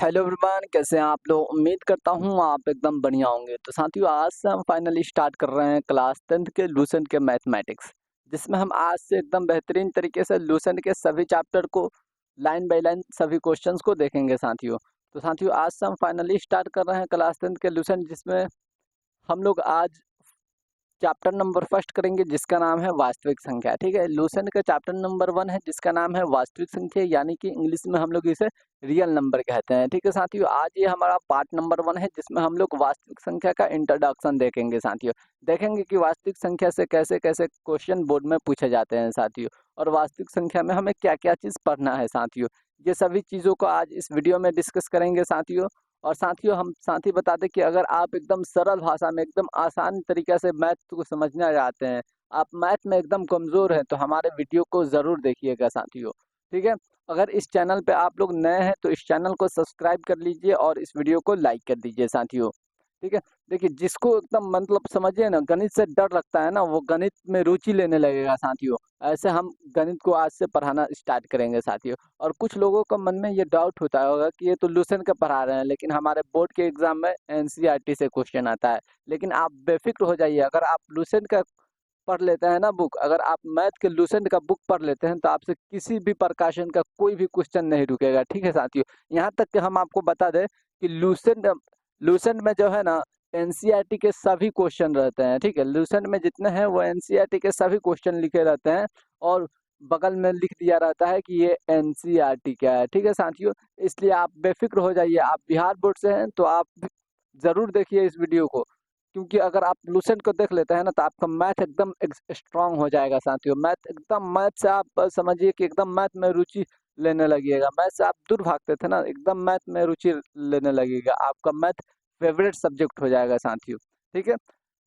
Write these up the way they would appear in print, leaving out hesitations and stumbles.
Hello everyone, कैसे हैं आप लोग। उम्मीद करता हूँ आप एकदम बढ़िया होंगे। तो साथियों, आज से हम फाइनली स्टार्ट कर रहे हैं क्लास 10th के लूसेंट के मैथमेटिक्स, जिसमें हम आज से एकदम बेहतरीन तरीके से लूसेंट के सभी चैप्टर को लाइन बाय लाइन सभी क्वेश्चंस को देखेंगे साथियों। तो साथियों, आज से हम फाइनली स्टार्ट कर रहे हैं क्लास 10th के लूसेंट, जिसमें हम लोग आज चैप्टर नंबर फर्स्ट करेंगे जिसका नाम है वास्तविक संख्या। ठीक है, लूसेंट का चैप्टर नंबर 1 है जिसका नाम है वास्तविक संख्या, यानी कि इंग्लिश में हम लोग इसे रियल नंबर कहते हैं। ठीक है साथियों, आज ये हमारा पार्ट नंबर 1 है जिसमें हम लोग वास्तविक संख्या का इंट्रोडक्शन देखेंगे साथियों। देखेंगे कि वास्तविक संख्या से कैसे कैसे क्वेश्चन बोर्ड में पूछे जाते हैं साथियों, और वास्तविक संख्या में हमें क्या क्या चीज़ पढ़ना है साथियों। ये सभी चीज़ों को आज इस वीडियो में डिस्कस करेंगे साथियों। और साथियों, हम साथ ही बता दें कि अगर आप एकदम सरल भाषा में एकदम आसान तरीके से मैथ को समझना चाहते हैं, आप मैथ में एकदम कमज़ोर हैं, तो हमारे वीडियो को ज़रूर देखिएगा साथियों। ठीक है, अगर इस चैनल पे आप लोग नए हैं तो इस चैनल को सब्सक्राइब कर लीजिए और इस वीडियो को लाइक कर दीजिए साथियों। ठीक है, देखिए जिसको एकदम मतलब समझिए ना, गणित से डर लगता है ना, वो गणित में रुचि लेने लगेगा साथियों। ऐसे हम गणित को आज से पढ़ाना स्टार्ट करेंगे साथियों। और कुछ लोगों का मन में ये डाउट होता होगा कि ये तो लूसेंट का पढ़ा रहे हैं, लेकिन हमारे बोर्ड के एग्जाम में एनसीईआरटी से क्वेश्चन आता है। लेकिन आप बेफिक्र हो जाइए, अगर आप लूसेंट का पढ़ लेते हैं ना बुक, अगर आप मैथ के लूसेंट का बुक पढ़ लेते हैं तो आपसे किसी भी प्रकाशन का कोई भी क्वेश्चन नहीं रुकेगा। ठीक है साथियों, यहाँ तक कि हम आपको बता दें कि लूसेंट लूसेंट में जो है ना, एनसीईआरटी के सभी क्वेश्चन रहते हैं। ठीक है, लूसेंट में जितने हैं वो एनसीईआरटी के सभी क्वेश्चन लिखे रहते हैं, और बगल में लिख दिया रहता है कि ये एनसीईआरटी क्या है। ठीक है साथियों, इसलिए आप बेफिक्र हो जाइए। आप बिहार बोर्ड से हैं तो आप ज़रूर देखिए इस वीडियो को, क्योंकि अगर आप लूसेंट को देख लेते हैं ना तो आपका मैथ एकदम स्ट्रांग हो जाएगा साथियों। मैथ से आप समझिए कि एकदम मैथ में रुचि लेने लगिएगा। मैथ से आप दूर भागते थे ना, एकदम मैथ में रुचि लेने लगेगा, आपका मैथ फेवरेट सब्जेक्ट हो जाएगा साथियों। ठीक है,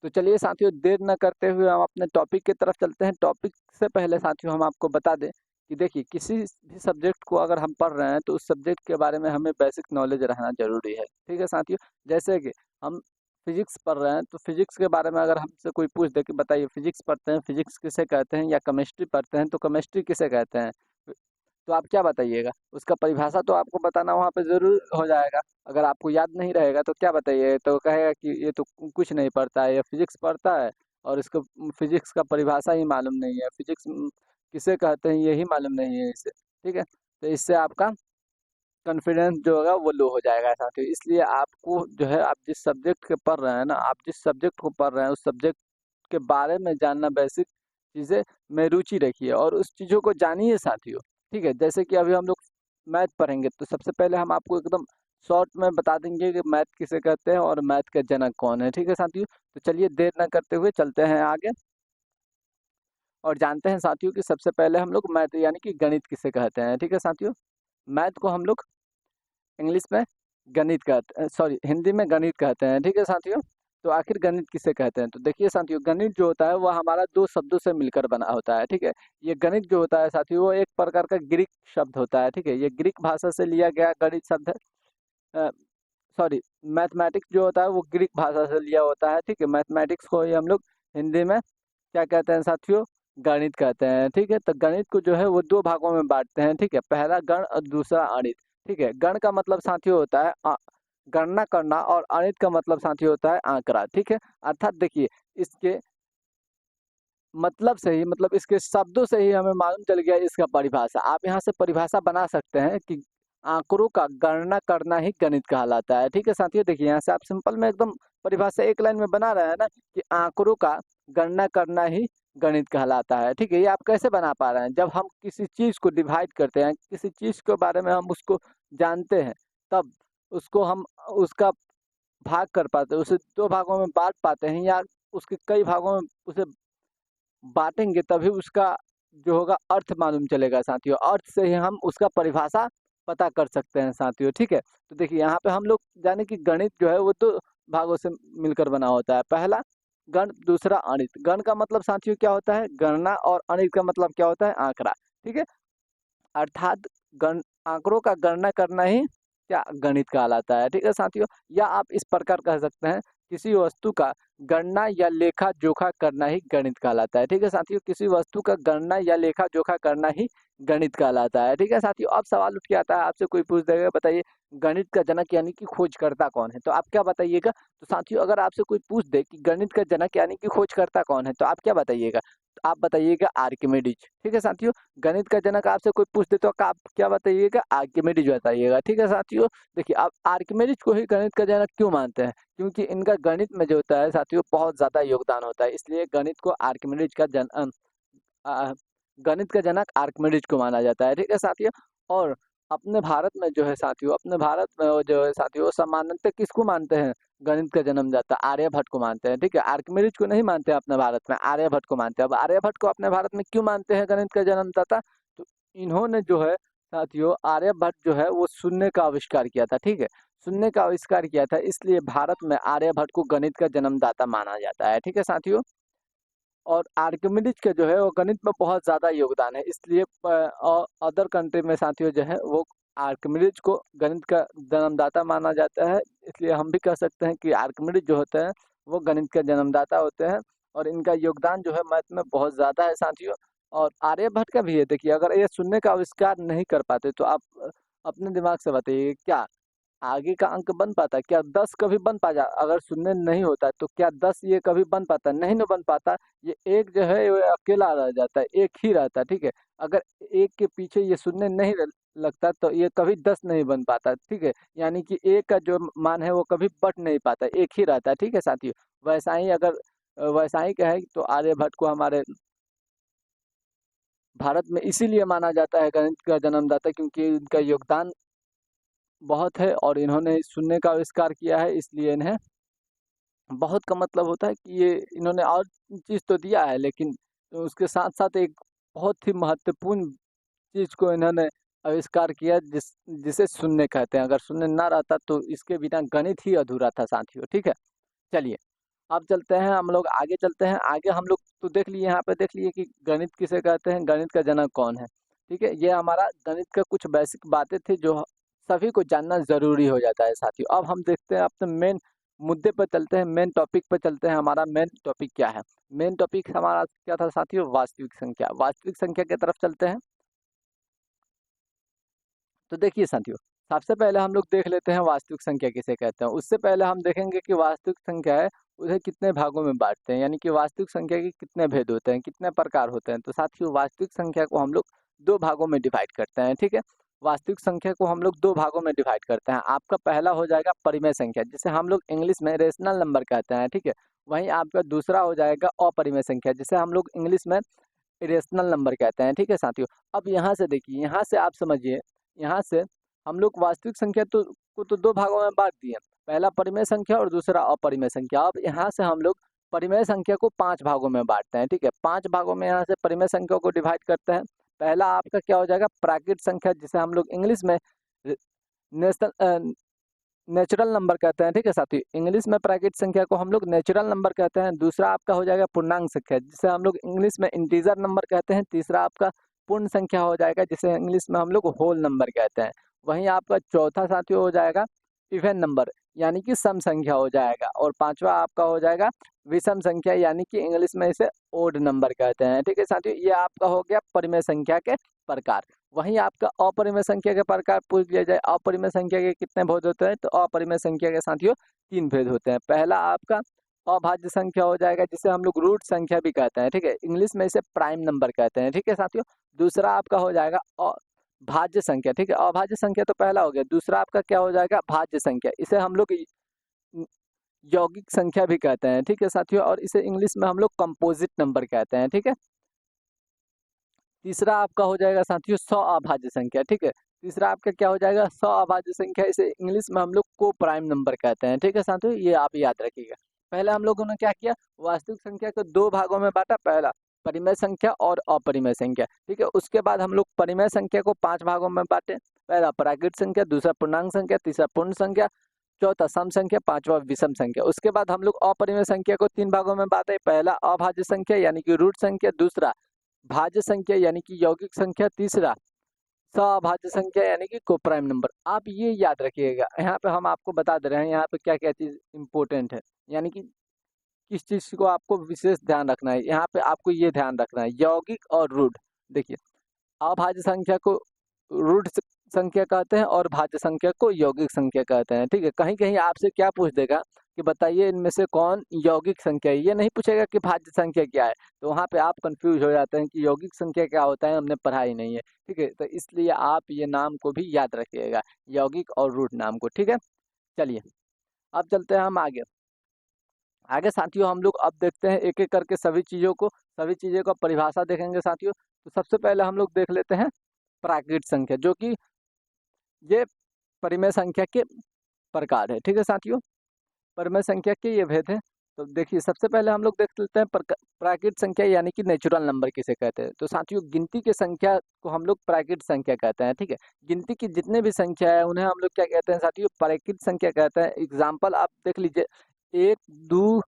तो चलिए साथियों, देर न करते हुए हम अपने टॉपिक की तरफ चलते हैं। टॉपिक से पहले साथियों हम आपको बता दें कि देखिए, किसी भी सब्जेक्ट को अगर हम पढ़ रहे हैं तो उस सब्जेक्ट के बारे में हमें बेसिक नॉलेज रहना जरूरी है। ठीक है साथियों, जैसे कि हम फिजिक्स पढ़ रहे हैं तो फिजिक्स के बारे में अगर हमसे कोई पूछ दे कि बताइए फिजिक्स पढ़ते हैं, फिजिक्स किसे कहते हैं, या केमिस्ट्री पढ़ते हैं तो केमिस्ट्री किसे कहते हैं, तो आप क्या बताइएगा। उसका परिभाषा तो आपको बताना वहाँ पे ज़रूर हो जाएगा। अगर आपको याद नहीं रहेगा तो क्या बताइए, तो कहेगा कि ये तो कुछ नहीं पढ़ता है, ये फिजिक्स पढ़ता है और इसको फिजिक्स का परिभाषा ही मालूम नहीं है, फिजिक्स किसे कहते हैं यही मालूम नहीं है इसे। ठीक है, तो इससे आपका कॉन्फिडेंस जो होगा वो लो हो जाएगा साथियों। इसलिए आपको जो है, आप जिस सब्जेक्ट के पढ़ रहे हैं ना, आप जिस सब्जेक्ट को पढ़ रहे हैं उस सब्जेक्ट के बारे में जानना, बेसिक चीज़ें में रुचि रखिए और उस चीज़ों को जानिए साथियों। ठीक है, जैसे कि अभी हम लोग मैथ पढ़ेंगे तो सबसे पहले हम आपको एकदम शॉर्ट में बता देंगे कि मैथ किसे कहते हैं और मैथ का जनक कौन है। ठीक है साथियों, तो चलिए देर न करते हुए चलते हैं आगे और जानते हैं साथियों कि सबसे पहले हम लोग मैथ यानी कि गणित किसे कहते हैं। ठीक है साथियों, मैथ को हम लोग इंग्लिश में गणित कहते हैं, सॉरी हिंदी में गणित कहते हैं। ठीक है साथियों, तो आखिर गणित किसे कहते हैं, तो देखिए साथियों, गणित जो होता है वो हमारा दो शब्दों से मिलकर बना होता है। ठीक है, ये गणित जो होता है साथियों वो एक प्रकार का ग्रीक शब्द होता है। ठीक है, ये ग्रीक भाषा से लिया गया गणित शब्द है। सॉरी, मैथमेटिक्स जो होता है वो ग्रीक भाषा से लिया होता है। ठीक है, मैथमेटिक्स को ही हम लोग हिंदी में क्या कहते हैं साथियों, गणित कहते हैं। ठीक है, तो गणित को जो है वो दो भागों में बांटते हैं। ठीक है, पहला गण और दूसरा अणित। ठीक है, गण का मतलब साथियों होता है गणना करना, और अणित का मतलब साथियों होता है आंकड़ा। ठीक है, अर्थात देखिए, इसके मतलब से ही, मतलब इसके शब्दों से ही हमें मालूम चल गया इसका परिभाषा। आप यहाँ से परिभाषा बना सकते हैं कि आंकड़ों का गणना करना ही गणित कहलाता है। ठीक है साथियों, देखिए यहाँ से आप सिंपल में एकदम परिभाषा एक लाइन में बना रहे हैं ना कि आंकड़ों का गणना करना ही गणित कहलाता है। ठीक है, ये आप कैसे बना पा रहे हैं, जब हम किसी चीज को डिवाइड करते हैं, किसी चीज के बारे में हम उसको जानते हैं, तब उसको हम उसका भाग कर पाते हैं, उसे दो भागों में बांट पाते हैं, या उसके कई भागों में उसे बांटेंगे तभी उसका जो होगा अर्थ मालूम चलेगा साथियों। अर्थ से ही हम उसका परिभाषा पता कर सकते हैं साथियों। ठीक है, तो देखिए यहाँ पे हम लोग जाने कि गणित जो है वो दो भागों से मिलकर बना होता है। पहला गण, दूसरा अणित। गण का मतलब साथियों क्या होता है, गणना, और अणित का मतलब क्या होता है, आंकड़ा। ठीक है, अर्थात गण आंकड़ों का गणना करना ही क्या गणित कहलाता है। ठीक है साथियों, या आप इस प्रकार कह सकते हैं किसी वस्तु का गणना या लेखा जोखा करना ही गणित कहलाता है। ठीक है साथियों, किसी वस्तु का गणना या लेखा जोखा करना ही गणित कहलाता है। ठीक है साथियों, अब सवाल उठ के आता है, आपसे कोई पूछ देगा बताइए गणित का जनक यानी कि खोजकर्ता कौन है, तो आप क्या बताइएगा। तो साथियों अगर आपसे कोई पूछ दे कि गणित का जनक यानी कि खोजकर्ता कौन है, तो आप क्या बताइएगा। तो आप बताइएगा आर्किमिडीज। ठीक है साथियों, गणित का जनक आपसे कोई पूछ दे तो आप क्या बताइएगा, आर्किमिडीज बताइएगा। ठीक है साथियों, देखिए आप आर्किमिडीज को ही गणित का जनक क्यों मानते हैं, क्योंकि इनका गणित में जो होता है साथियों बहुत ज्यादा योगदान होता है, इसलिए गणित को आर्किमिडीज का अ, गणित का जनक आर्किमिडीज को माना जाता है। ठीक है साथियों, और अपने भारत में जो है साथियों, अपने भारत में वो जो है साथियों, वो सामान्यतः किसको मानते हैं, गणित का जन्मदाता आर्यभट्ट को मानते हैं। ठीक है, आर्किमिडीज को नहीं मानते हैं अपने भारत में, आर्यभट्ट को मानते हैं। अब आर्यभट्ट को अपने भारत में क्यों मानते हैं गणित का जन्मदाता, तो इन्होंने जो है साथियों, आर्यभट्ट जो है वो शून्य का आविष्कार किया था। ठीक है, शून्य का आविष्कार किया था, इसलिए भारत में आर्यभट्ट को गणित का जन्मदाता माना जाता है। ठीक है साथियों, और आर्किमिडीज का जो है वो गणित में बहुत ज़्यादा योगदान है, इसलिए अदर कंट्री में साथियों जो है वो आर्किमिडीज को गणित का जन्मदाता माना जाता है। इसलिए हम भी कह सकते हैं कि आर्किमिडीज जो होते हैं वो गणित का जन्मदाता होते हैं, और इनका योगदान जो है मैथ में बहुत ज़्यादा है साथियों। और आर्यभट्ट का भी है, देखिए अगर ये शून्य का आविष्कार नहीं कर पाते तो आप अपने दिमाग से बताइए क्या आगे का अंक बन पाता, क्या 10 कभी बन पाता, अगर शून्य नहीं होता तो क्या 10 ये कभी बन पाता, नहीं ना बन पाता। ये एक जो है ये अकेला रह जाता है, एक ही रहता है। ठीक है, अगर एक के पीछे ये शून्य नहीं लगता तो ये कभी 10 नहीं बन पाता। ठीक है, यानी कि एक का जो मान है वो कभी बट नहीं पाता, एक ही रहता है। ठीक है साथियों, वैसा ही अगर वैसा ही का है तो आर्यभट्ट को हमारे भारत में इसीलिए माना जाता है गणित का जन्मदाता, क्योंकि इनका योगदान बहुत है और इन्होंने शून्य का आविष्कार किया है, इसलिए इन्हें बहुत का मतलब होता है कि ये इन्होंने और चीज़ तो दिया है, लेकिन उसके साथ साथ एक बहुत ही महत्वपूर्ण चीज़ को इन्होंने आविष्कार किया जिसे शून्य कहते हैं। अगर शून्य ना रहता तो इसके बिना गणित ही अधूरा था साथियों। ठीक है, चलिए अब चलते हैं हम लोग आगे, चलते हैं आगे। हम लोग तो देख लिए, यहाँ पे देख लिए कि गणित किसे कहते हैं, गणित का जनक कौन है। ठीक है, ये हमारा गणित का कुछ बेसिक बातें थी जो सभी को जानना जरूरी हो जाता है साथियों। अब हम देखते हैं अपने मेन मुद्दे पर चलते हैं, मेन टॉपिक पर चलते हैं। हमारा मेन टॉपिक क्या है, मेन टॉपिक हमारा क्या था साथियों, वास्तविक संख्या। वास्तविक संख्या की तरफ चलते हैं। तो देखिए साथियों, सबसे पहले हम लोग देख लेते हैं वास्तविक संख्या किसे कहते हैं। उससे पहले हम देखेंगे कि वास्तविक संख्या है उसे कितने भागों में बांटते हैं, यानी कि वास्तविक संख्या के कितने भेद होते हैं, कितने प्रकार होते हैं। तो साथियों वास्तविक संख्या को हम लोग दो भागों में डिवाइड करते हैं। ठीक है, वास्तविक संख्या को हम लोग दो भागों में डिवाइड करते हैं। आपका पहला हो जाएगा परिमेय संख्या, जिसे हम लोग इंग्लिश में रेशनल नंबर कहते हैं। ठीक है, वहीं आपका दूसरा हो जाएगा अपरिमेय संख्या, जिसे हम लोग इंग्लिश में इरेशनल नंबर कहते हैं। ठीक है साथियों, अब यहाँ से देखिए, यहाँ से आप समझिए, यहाँ से हम लोग वास्तविक संख्या को तो दो भागों में बांट दिए, पहला परिमेय संख्या और दूसरा अपरिमेय संख्या। अब यहाँ से हम लोग परिमेय संख्या को पांच भागों में बांटते हैं। ठीक है, पांच भागों में यहाँ से परिमेय संख्या को डिवाइड करते हैं। पहला आपका क्या हो जाएगा, प्राकृत संख्या, जिसे हम लोग इंग्लिश में नेशनल नेचुरल नंबर कहते हैं। ठीक है साथियों, इंग्लिश में प्राकृत संख्या को हम लोग नेचुरल नंबर कहते हैं। दूसरा आपका हो जाएगा पूर्णांक संख्या, जिसे हम लोग इंग्लिश में इंटीजर नंबर कहते हैं। तीसरा आपका पूर्ण संख्या हो जाएगा, जिसे इंग्लिश में हम लोग होल नंबर कहते हैं। वहीं आपका चौथा साथियों हो जाएगा इवन नंबर, यानी कि सम संख्या हो जाएगा। और पांचवा आपका हो जाएगा विषम संख्या, यानी कि इंग्लिश में इसे ओड नंबर कहते हैं। ठीक है साथियों, ये आपका हो गया परिमेय संख्या के प्रकार। वहीं आपका अपरिमेय संख्या के प्रकार पूछ लिया जाए, अपरिमेय संख्या के कितने भेद होते हैं, तो अपरिमेय संख्या के साथियों तीन भेद होते हैं। पहला आपका अभाज्य संख्या हो जाएगा, जिसे हम लोग रूट संख्या भी कहते हैं। ठीक है, इंग्लिश में इसे प्राइम नंबर कहते हैं। ठीक है साथियों, दूसरा आपका हो जाएगा भाज्य संख्या। ठीक है, अभाज्य संख्या तो पहला हो गया, दूसरा आपका क्या हो जाएगा, भाज्य संख्या। इसे हम लोग यौगिक संख्या भी कहते हैं। ठीक है साथियों, और इसे इंग्लिश में हम लोग कंपोजिट नंबर कहते हैं। ठीक है, तीसरा आपका हो जाएगा साथियों सौ अभाज्य संख्या। ठीक है, तीसरा आपका क्या हो जाएगा, सौ अभाज्य संख्या, इसे इंग्लिश में हम लोग को प्राइम नंबर कहते हैं। ठीक है साथियों, ये आप याद रखिएगा। पहले हम लोगों ने क्या किया, वास्तविक संख्या को दो भागों में बांटा, पहला परिमेय संख्या और अपरिमेय संख्या। ठीक है, उसके बाद हम लोग परिमेय संख्या को पांच भागों में बांटे, पहला प्राकृत संख्या, दूसरा पूर्णांक संख्या, तीसरा पूर्ण संख्या, चौथा सम संख्या, पांचवा विषम संख्या। उसके बाद हम लोग अपरिमेय संख्या को तीन भागों में बांटे, पहला अभाज्य संख्या यानी कि रूट संख्या, दूसरा भाज्य संख्या यानी कि यौगिक संख्या, तीसरा सभाज्य संख्या यानी कि कोप्राइम नंबर। आप ये याद रखिएगा, यहाँ पे हम आपको बता दे रहे हैं यहाँ पे क्या क्या चीज़ इम्पोर्टेंट है, यानी कि किस चीज़ को आपको विशेष ध्यान रखना है। यहाँ पे आपको ये ध्यान रखना है, यौगिक और रूढ़। देखिए, अभाज्य संख्या को रूढ़ संख्या कहते हैं और भाज्य संख्या को यौगिक संख्या कहते हैं। ठीक है, कहीं कहीं आपसे क्या पूछ देगा कि बताइए इनमें से कौन यौगिक संख्या है, ये नहीं पूछेगा कि भाज्य संख्या क्या है। तो वहाँ पे आप कंफ्यूज हो जाते हैं कि यौगिक संख्या क्या होता है, हमने पढ़ा ही नहीं है। ठीक है, तो इसलिए आप ये नाम को भी याद रखिएगा, यौगिक और रूढ़ नाम को। ठीक है, चलिए अब चलते हैं हम आगे। आगे साथियों हम लोग अब देखते हैं एक एक करके सभी चीज़ों का परिभाषा देखेंगे साथियों। तो सबसे पहले हम लोग देख लेते हैं प्राकृत संख्या, जो कि ये परिमेय संख्या के प्रकार है। ठीक है साथियों, परिमेय संख्या के ये भेद है। तो देखिए सबसे पहले हम लोग देख लेते हैं प्राकृत संख्या यानी कि नेचुरल नंबर किसे कहते हैं। तो साथियों गिनती की संख्या को हम लोग प्राकृत संख्या कहते हैं। ठीक है, गिनती की जितने भी संख्या है उन्हें हम लोग क्या कहते हैं साथियों, प्राकृत संख्या कहते हैं। एग्जाम्पल आप देख लीजिए, 1 2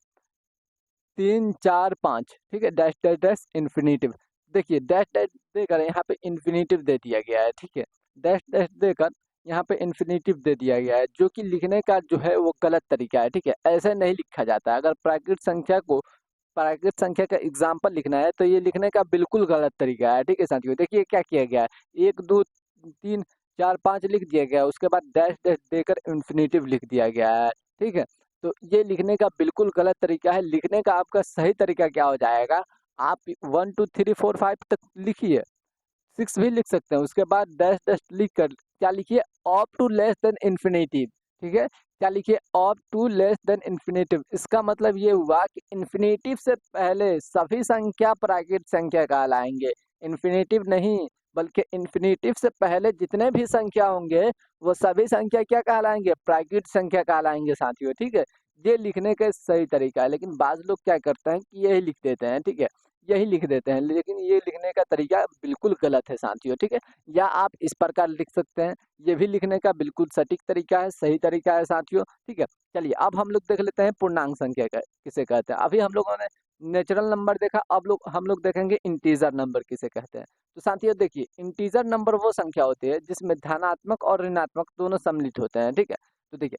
3 4 5। ठीक है, डैश डैश डैश इन्फिनिटिव। देखिए डैश डैश देकर यहाँ पे इन्फिनिटिव दे दिया गया है। ठीक है, डैश डैश देकर यहाँ पे इन्फिनिटिव दे दिया गया है, जो कि लिखने का जो है वो गलत तरीका है। ठीक है, ऐसे नहीं लिखा जाता है। अगर प्राकृत संख्या का एग्जाम्पल लिखना है तो ये लिखने का बिल्कुल गलत तरीका है। ठीक है साथियों, देखिए क्या किया गया है, 1 2 3 4 5 लिख दिया गया है, उसके बाद डैश डैश देकर इन्फिनिटिव लिख दिया गया है। ठीक है, तो ये लिखने का बिल्कुल गलत तरीका है। लिखने का आपका सही तरीका क्या हो जाएगा, आप 1 2 3 4 5 तक लिखिए, 6 भी लिख सकते हैं, उसके बाद डैश डैश लिख कर क्या लिखिए, op to less than infinitive. ठीक है, क्या लिखिए, op to less than infinitive. इसका मतलब ये हुआ कि इन्फिनिटिव से पहले सभी संख्या प्राकृत संख्या कहलाएंगे, इन्फिनिटिव नहीं, बल्कि इन्फिनिटिव से पहले जितने भी संख्या होंगे वो सभी संख्या क्या कहलाएंगे, प्राकृत संख्या कहलाएंगे साथियों। ठीक है, ये लिखने का सही तरीका है, लेकिन बाज लोग क्या करते हैं कि यही लिख देते हैं। ठीक है, यही लिख देते हैं, लेकिन ये लिखने का तरीका बिल्कुल गलत है साथियों। ठीक है, या आप इस प्रकार लिख सकते हैं, ये भी लिखने का बिल्कुल सटीक तरीका है, सही तरीका है साथियों। ठीक है, चलिए अब हम लोग देख लेते हैं पूर्णांक संख्या का किसे कहते हैं। अभी हम लोगों ने नेचुरल नंबर देखा, अब हम लोग देखेंगे इंटीजर नंबर किसे कहते हैं। तो साथियों देखिए, इंटीजर नंबर वो संख्या होती है जिसमें धनात्मक और ऋणात्मक दोनों सम्मिलित होते हैं। ठीक है, तो देखिए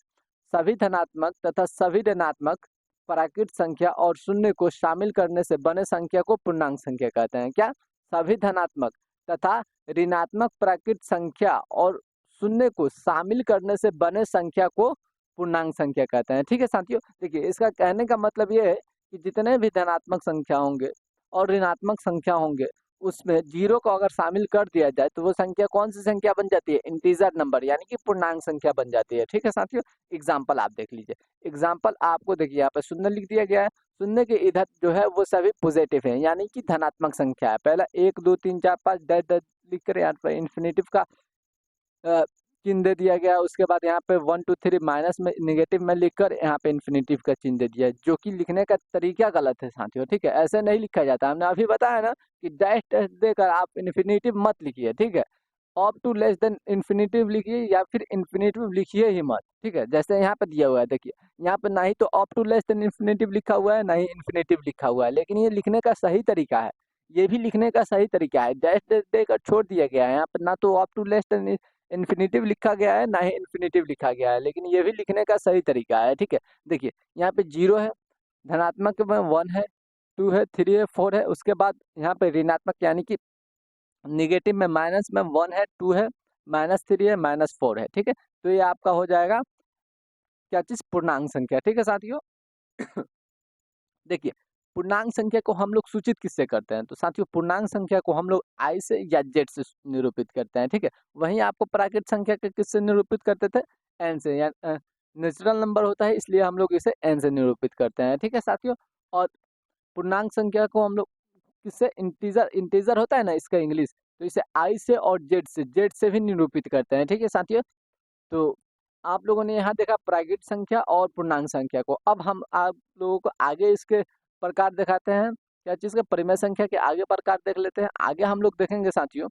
सभी धनात्मक तथा सभी ऋणात्मक प्राकृत संख्या और शून्य को शामिल करने से बने संख्या को पूर्णांक संख्या कहते हैं। क्या, सभी धनात्मक तथा ऋणात्मक प्राकृत संख्या और शून्य को शामिल करने से बने संख्या को पूर्णांक संख्या कहते हैं। ठीक है साथियों, देखिए इसका कहने का मतलब ये है कि जितने भी धनात्मक संख्या होंगे और ऋणात्मक संख्या होंगे उसमें जीरो को अगर शामिल कर दिया जाए तो वो संख्या कौन सी संख्या बन जाती है, इंटीजर नंबर यानी कि पूर्णांक संख्या बन जाती है। ठीक है साथियों, एग्जाम्पल आप देख लीजिए। एग्जाम्पल आपको देखिए यहाँ पे शून्य लिख दिया गया है, शून्य के इधर जो है वो सभी पॉजिटिव है यानी कि धनात्मक संख्या है। पहला 1 2 3 4 5 डैश डैश लिख कर यहाँ पर इन्फिनिटिव का चिन्ह दे दिया गया। उसके बाद यहाँ पे 1 2 3 माइनस में निगेटिव में लिखकर यहाँ पे इन्फिनिटिव का चिन्ह दे दिया है, जो कि लिखने का तरीका गलत है साथियों। ठीक है, ऐसे नहीं लिखा जाता, हमने अभी बताया ना कि डैश डैश देकर आप इन्फिनिटिव मत लिखिए। ठीक है, op to less than infinitive लिखिए या फिर इन्फिनिटिव लिखिए ही मत। ठीक है, जैसे यहाँ पे दिया हुआ है, देखिए यहाँ पे ना ही तो op to less than infinitive लिखा हुआ है, ना ही इन्फिनिटिव लिखा हुआ है, लेकिन ये लिखने का सही तरीका है, ये भी लिखने का सही तरीका है। डैश डैश देकर छोड़ दिया गया है, यहाँ पे ना तो op to less than infinitive लिखा गया है, ना ही इन्फिनिटिव लिखा गया है, लेकिन ये भी लिखने का सही तरीका है। ठीक है, देखिए यहाँ पे जीरो है, धनात्मक में 1 है, 2 है, 3 है, 4 है, उसके बाद यहाँ पे ऋणात्मक यानी कि निगेटिव में माइनस में 1 है, 2 है, -3 है, -4 है। ठीक है, तो ये आपका हो जाएगा क्या चीज, पूर्णांक संख्या। ठीक है साथियों, देखिए पूर्णांक संख्या को हम लोग सूचित किससे करते हैं, तो साथियों पूर्णांक संख्या को हम लोग आई से या जेड से निरूपित करते हैं। ठीक है, वहीं आपको प्राकृत संख्या के किससे निरूपित करते थे, एन से, या नेचुरल नंबर होता है इसलिए हम लोग इसे एन से निरूपित करते हैं। ठीक है साथियों, और पूर्णांक संख्या को हम लोग किससे, इंटीजर, इंटीजर होता है ना इसका इंग्लिश, तो इसे आई से और जेड से भी निरूपित करते हैं। ठीक है साथियों, तो आप लोगों ने यहाँ देखा प्राकृत संख्या और पूर्णांक संख्या को। अब हम आप लोगों को आगे इसके प्रकार दिखाते हैं, क्या चीज़ के, परिमेय संख्या के आगे प्रकार देख लेते हैं। आगे हम लोग देखेंगे साथियों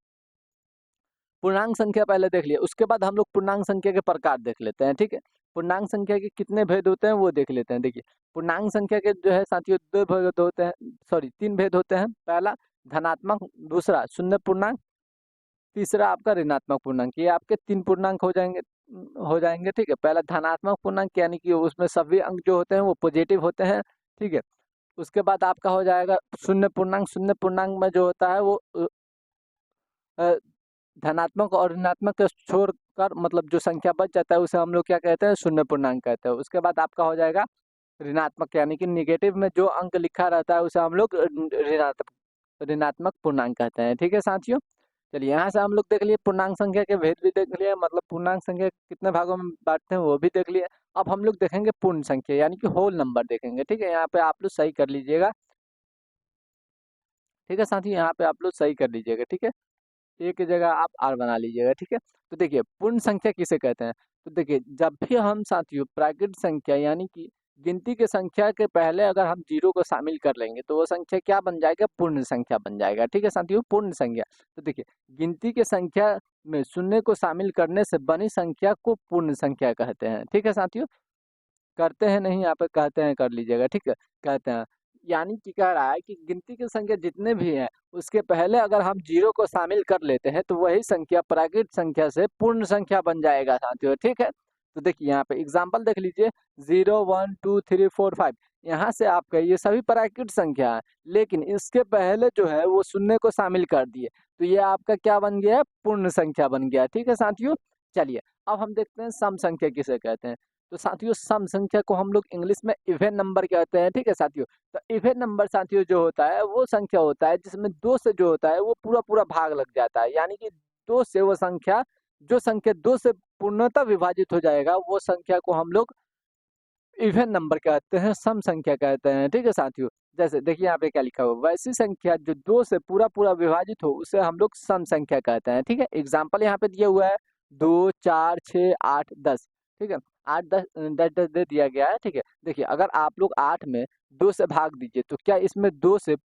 पूर्णांक संख्या पहले देख लिए, उसके बाद हम लोग पूर्णांक संख्या के प्रकार देख लेते हैं। ठीक है, पूर्णांक संख्या के कितने भेद होते हैं वो देख लेते हैं। देखिए पूर्णांक संख्या के जो है साथियों दो भेद होते हैं, सॉरी 3 भेद होते हैं। पहला धनात्मक, दूसरा शून्य पूर्णांक, तीसरा आपका ऋणात्मक पूर्णांक, ये आपके 3 पूर्णांक हो जाएंगे, ठीक है। पहला धनात्मक पूर्णांक यानी कि उसमें सभी अंक जो होते हैं वो पॉजिटिव होते हैं, ठीक है। उसके बाद आपका हो जाएगा शून्य पूर्णांक। शून्य पूर्णांक में जो होता है वो अ, धनात्मक और ऋणात्मक को छोड़कर मतलब जो संख्या बच जाता है उसे हम लोग क्या कहते हैं, शून्य पूर्णांक कहते हैं। उसके बाद आपका हो जाएगा ऋणात्मक, यानी कि निगेटिव में जो अंक लिखा रहता है उसे हम लोग ऋणात्मक ऋणात्मक पूर्णांक कहते हैं, ठीक है साथियों। चलिए यहाँ से हम लोग देख लिए पूर्णांक संख्या के भेद भी देख लिए, मतलब पूर्णांक संख्या कितने भागों में बांटते हैं वो भी देख लिए। अब हम लोग देखेंगे पूर्ण संख्या यानी कि होल नंबर देखेंगे, ठीक है। यहाँ पे आप लोग सही कर लीजिएगा, ठीक है साथियों, यहाँ पे आप लोग सही कर लीजिएगा, ठीक है। एक की जगह आप आर बना लीजिएगा, ठीक है। तो देखिए पूर्ण संख्या किसे कहते हैं, तो देखिए जब भी हम साथियों प्राकृत संख्या यानी कि गिनती के संख्या के पहले अगर हम जीरो को शामिल कर लेंगे तो वो संख्या क्या बन जाएगा, पूर्ण संख्या बन जाएगा, ठीक है साथियों, पूर्ण संख्या। तो देखिए गिनती के संख्या में शून्य को शामिल करने से बनी संख्या को पूर्ण संख्या कहते हैं, ठीक है साथियों। करते हैं नहीं, यहाँ पे कहते हैं कर लीजिएगा, ठीक है। कहते हैं यानी कि कह रहा है कि गिनती की संख्या जितने भी हैं उसके पहले अगर हम जीरो को शामिल कर लेते हैं तो वही संख्या प्राकृत संख्या से पूर्ण संख्या बन जाएगा साथियों, ठीक है। तो देखिए यहाँ पे एग्जाम्पल देख लीजिए, 0 1 2 3 4 5, यहाँ से आपका ये सभी प्राकृत संख्या है, लेकिन इसके पहले जो है वो शून्य को शामिल कर दिए तो ये आपका क्या बन गया, पूर्ण संख्या बन गया, ठीक है साथियों। चलिए अब हम देखते हैं सम संख्या किसे कहते हैं। तो साथियों सम संख्या को हम लोग इंग्लिश में इवन नंबर कहते हैं, ठीक है साथियों। तो इवन नंबर साथियों जो होता है वो संख्या होता है जिसमें दो से जो होता है वो पूरा पूरा भाग लग जाता है, यानी कि दो से वो संख्या, जो संख्या दो से पूर्णतः विभाजित हो जाएगा वो संख्या को हम लोग इवन नंबर कहते हैं, सम संख्या कहते हैं, ठीक है साथियों। जैसे देखिए यहाँ पे क्या लिखा हुआ, वैसी संख्या जो दो से पूरा पूरा विभाजित हो उसे हम लोग सम संख्या कहते हैं, ठीक है। एग्जाम्पल यहाँ पे दिया हुआ है 2 4 6 8 10, ठीक है। 8 10 10 10 दे दिया गया है, ठीक है। देखिए अगर आप लोग 8 में 2 से भाग दीजिए तो क्या इसमें 2 से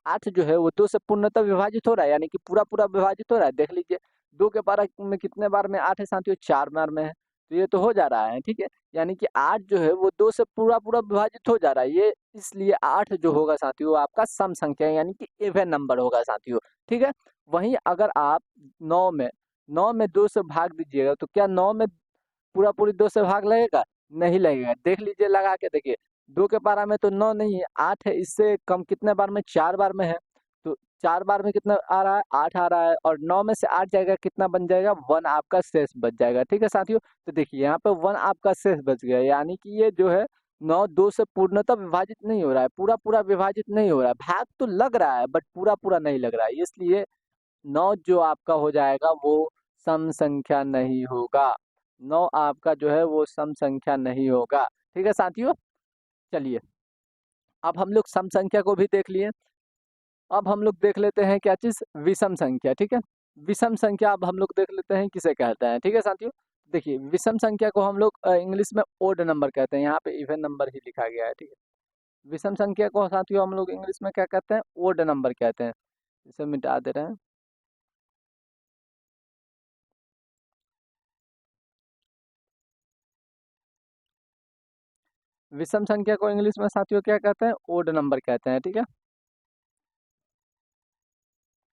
8 जो है वो 2 से पूर्णतः विभाजित हो रहा है, यानी कि पूरा पूरा विभाजित हो रहा है। देख लीजिए 2 के बारह में कितने बार में 8 है साथियों, 4 बार में है, तो ये तो हो जा रहा है, ठीक है। यानी कि 8 जो है वो 2 से पूरा पूरा विभाजित हो जा रहा है, ये इसलिए 8 जो होगा साथियों आपका सम संख्या यानी कि इवन नंबर होगा साथियों, ठीक है। वहीं अगर आप 9 में 2 से भाग दीजिएगा तो क्या 9 में पूरा पूरी 2 से भाग लगेगा, नहीं लगेगा। देख लीजिए लगा के देखिए, 2 के पारा में तो 9 नहीं है, 8 है, इससे कम कितने बार में, 4 बार में है। तो 4 बार में कितना आ रहा है, 8 आ रहा है, और 9 में से 8 जाएगा कितना बन जाएगा, 1 आपका शेष बच जाएगा, ठीक है साथियों। तो देखिए यहाँ पे 1 आपका शेष बच गया, यानी कि ये जो है 9 2 से पूर्णतः विभाजित नहीं हो रहा है, पूरा पूरा विभाजित नहीं हो रहा है, भाग तो लग रहा है बट पूरा पूरा नहीं लग रहा है, इसलिए 9 जो आपका हो जाएगा वो सम संख्या नहीं होगा। 9 आपका जो है वो सम संख्या नहीं होगा, ठीक है साथियों। चलिए अब हम लोग सम संख्या को भी देख लिए, अब हम लोग देख लेते हैं क्या चीज, विषम संख्या, ठीक है। विषम संख्या अब हम लोग देख लेते हैं किसे कहते हैं, ठीक है साथियों। देखिए विषम संख्या को हम लोग इंग्लिश में ओड नंबर कहते हैं, यहाँ पे इवन नंबर ही लिखा गया है, ठीक है। विषम संख्या को साथियों हम लोग इंग्लिश में क्या कहते हैं, ओड नंबर कहते हैं। इसे मिटा दे रहे हैं। विषम संख्या को इंग्लिश में साथियों क्या कहते हैं, ओड नंबर कहते हैं, ठीक है।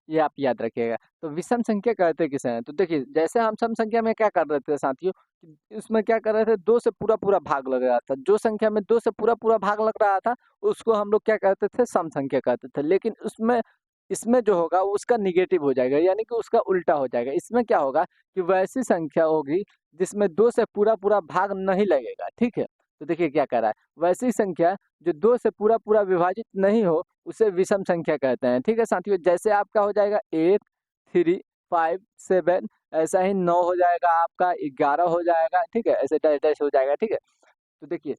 ये आप याद रखिएगा। तो विषम संख्या कहते किसे हैं, तो देखिए जैसे हम सम संख्या में क्या कर रहे थे साथियों, उसमें क्या कर रहे थे, दो से पूरा पूरा भाग लग रहा था, जो संख्या में दो से पूरा पूरा भाग लग रहा था उसको हम लोग क्या कहते थे, सम संख्या कहते थे। लेकिन उसमें इसमें जो होगा उसका निगेटिव हो जाएगा, यानी कि उसका उल्टा हो जाएगा। इसमें क्या होगा कि वैसी संख्या होगी जिसमें दो से पूरा पूरा भाग नहीं लगेगा, ठीक है। तो देखिए क्या कर रहा है, वैसी संख्या जो दो से पूरा पूरा विभाजित नहीं हो उसे विषम संख्या कहते हैं, ठीक है साथियों। जैसे आपका हो जाएगा 8 3 5 7, ऐसा ही 9 हो जाएगा, आपका 11 हो जाएगा, ठीक है, ऐसे डैश डैश हो जाएगा, ठीक है। तो देखिए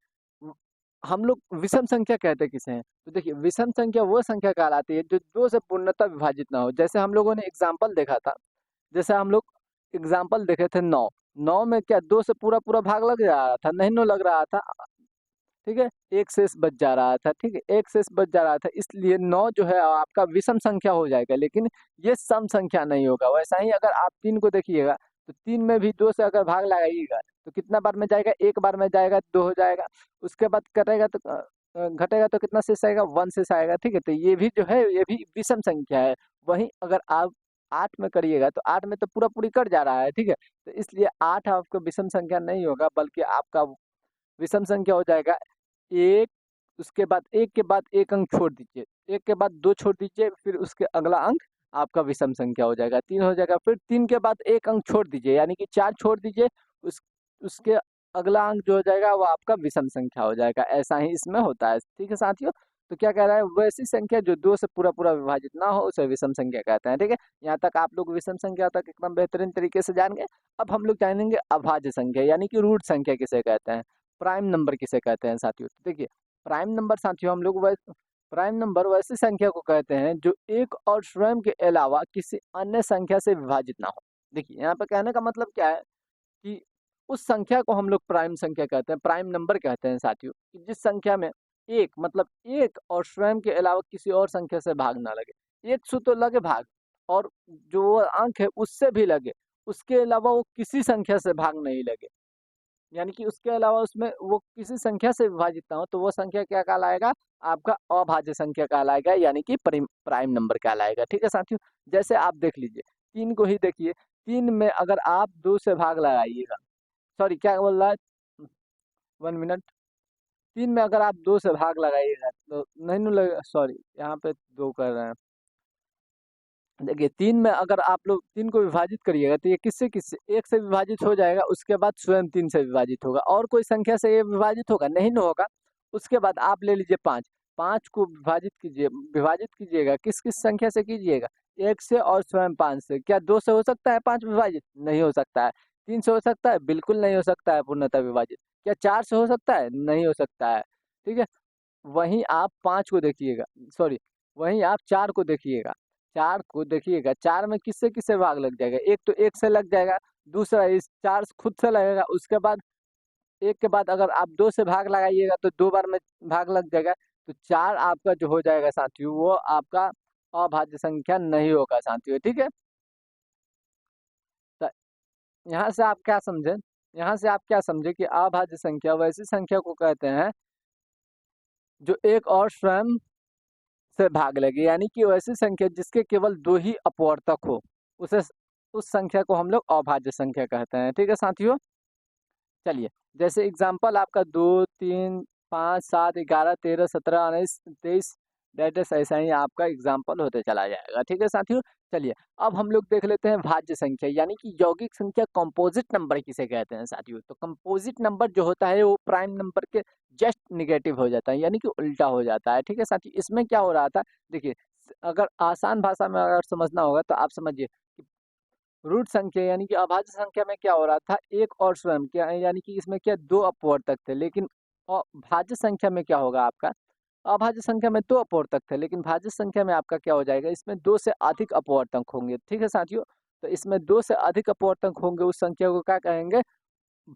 हम लोग विषम संख्या कहते किसे हैं, तो देखिए विषम संख्या वो संख्या कहलाती है जो दो से पूर्णतः विभाजित ना हो। जैसे हम लोगों ने एग्जाम्पल देखा था, जैसे हम लोग एग्जाम्पल देखे थे 9, 9 में क्या दो से पूरा पूरा भाग लग रहा था, नहीं नो लग रहा था, ठीक है। एक शेष बच जा रहा था, ठीक है, एक शेष बच जा रहा था, इसलिए 9 जो है आपका विषम संख्या हो जाएगा, लेकिन ये सम संख्या नहीं होगा। वैसा ही अगर आप 3 को देखिएगा तो 3 में भी 2 से अगर भाग लगाइएगा तो कितना बार में जाएगा, एक बार में जाएगा, 2 हो जाएगा। उसके बाद कटेगा तो घटेगा तो कितना शेष आएगा, 1 शेष आएगा, ठीक है। तो ये भी जो है ये भी विषम संख्या है। वहीं अगर आप 8 में करिएगा तो 8 में तो पूरा पूरी कट जा रहा है, ठीक है। तो इसलिए 8 आपका विषम संख्या नहीं होगा, बल्कि आपका विषम संख्या हो जाएगा 1, उसके बाद 1 के बाद 1 अंक छोड़ दीजिए, 1 के बाद 2 छोड़ दीजिए, फिर उसके अगला अंक आपका विषम संख्या हो जाएगा, 3 हो जाएगा, फिर 3 के बाद 1 अंक छोड़ दीजिए, यानी कि 4 छोड़ दीजिए, उस उसके अगला अंक जो हो जाएगा वो आपका विषम संख्या हो जाएगा। ऐसा ही इसमें होता है, ठीक है साथियों। तो क्या कह रहा है, वैसी संख्या जो 2 से पूरा पूरा विभाजित ना हो उसे विषम संख्या कहते हैं, ठीक है। यहाँ तक आप लोग विषम संख्या तक एकदम बेहतरीन तरीके से जान गए। अब हम लोग जानेंगे अभाज्य संख्या, यानी कि रूट संख्या किसे कहते हैं, प्राइम नंबर किसे कहते हैं साथियों। तो देखिए, प्राइम नंबर साथियों हम लोग प्राइम नंबर वैसी संख्या को कहते हैं जो एक और स्वयं के अलावा किसी अन्य संख्या से विभाजित ना हो। देखिए, यहाँ पे कहने का मतलब क्या है कि उस संख्या को हम लोग प्राइम संख्या कहते हैं, प्राइम नंबर कहते हैं साथियों, कि जिस संख्या में एक मतलब एक और स्वयं के अलावा किसी और संख्या से भाग ना लगे। एक से तो लगे भाग, और जो वो अंक है उससे भी लगे, उसके अलावा वो किसी संख्या से भाग नहीं लगे, यानी कि उसके अलावा उसमें वो किसी संख्या से विभाजित ना हो, तो वो संख्या क्या कहलाएगा, आपका अभाज्य संख्या कहलाएगा, यानी कि प्राइम नंबर कहलाएगा, ठीक है साथियों। जैसे आप देख लीजिए, 3 को ही देखिए, 3 में अगर आप 2 से भाग लगाइएगा, सॉरी क्या बोल रहा है, 1 मिनट, 3 में अगर आप 2 से भाग लगाइएगा तो नहीं न लगेगा, सॉरी यहाँ पे 2 कर रहे हैं। देखिए, 3 में अगर आप लोग 3 को विभाजित करिएगा तो ये किससे किससे, 1 से विभाजित हो जाएगा, उसके बाद स्वयं 3 से विभाजित होगा, और कोई संख्या से ये विभाजित होगा नहीं न होगा। उसके बाद आप ले लीजिए 5, 5 को विभाजित कीजिएगा, किस किस संख्या से कीजिएगा, 1 से और स्वयं 5 से। क्या 2 से हो सकता है 5 विभाजित? नहीं हो सकता है। 3 से हो सकता है? बिल्कुल नहीं हो सकता है पूर्णतः विभाजित। क्या 4 से हो सकता है? नहीं हो सकता है, ठीक है। वहीं आप 5 को देखिएगा, सॉरी, वहीं आप 4 को देखिएगा, 4 को देखिएगा, 4 में किससे किससे भाग लग जाएगा, एक तो 1 से लग जाएगा, दूसरा इस 4 खुद से लगेगा, उसके बाद 1 के बाद अगर आप 2 से भाग लगाइएगा तो 2 बार में भाग लग जाएगा, तो 4 आपका जो हो जाएगा साथियों, वो आपका अभाज्य संख्या नहीं होगा साथियों, ठीक है। तो यहाँ से आप क्या समझे, यहाँ से आप क्या समझे कि अभाज्य संख्या वैसी संख्या को कहते हैं जो एक और स्वयं से भाग लगे, यानी कि वैसी संख्या जिसके केवल 2 ही अपवर्तक हो, उसे उस संख्या को हम लोग अभाज्य संख्या कहते हैं, ठीक है साथियों। चलिए, जैसे एग्जांपल आपका 2, 3, 5, 7, 11, 13, 17, 19, 23, दैट इज ऐसा ही आपका एग्जांपल होते चला जाएगा, ठीक है साथियों। चलिए, अब हम लोग देख लेते हैं भाज्य संख्या, यानी कि यौगिक संख्या, कंपोजिट नंबर किसे कहते हैं साथियों। तो कंपोजिट नंबर जो होता है वो प्राइम नंबर के जस्ट निगेटिव हो जाता है, यानी कि उल्टा हो जाता है, ठीक है साथियों। इसमें क्या हो रहा था, देखिए, अगर आसान भाषा में अगर समझना होगा तो आप समझिए, रूट संख्या यानी कि अभाज्य संख्या में क्या हो रहा था, एक और स्वयं क्या, यानी कि इसमें क्या 2 अपवर्तक थे, लेकिन भाज्य संख्या में क्या होगा आपका, अभाज्य संख्या में 2 अपवर्तक थे, लेकिन भाज्य संख्या में आपका क्या हो जाएगा, इसमें 2 से अधिक अपवर्तक होंगे, ठीक है साथियों। तो इसमें 2 से अधिक अपवर्तक होंगे, उस संख्या को क्या कहेंगे,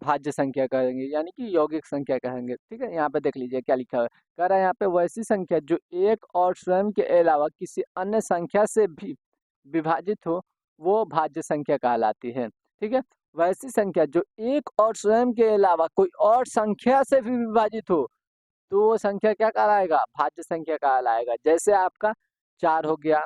भाज्य संख्या कहेंगे, यानी कि यौगिक संख्या कहेंगे, ठीक है। यहाँ पे देख लीजिए क्या लिखा हुआ है, कह रहा है यहाँ पे वैसी संख्या जो एक और स्वयं के अलावा किसी अन्य संख्या से भी विभाजित हो, वो भाज्य संख्या कहलाती है, ठीक है। वैसी संख्या जो एक और स्वयं के अलावा कोई और संख्या से भी विभाजित हो, तो वो संख्या क्या कहलाएगा, भाज्य संख्या कहलाएगा। जैसे आपका 4 हो गया,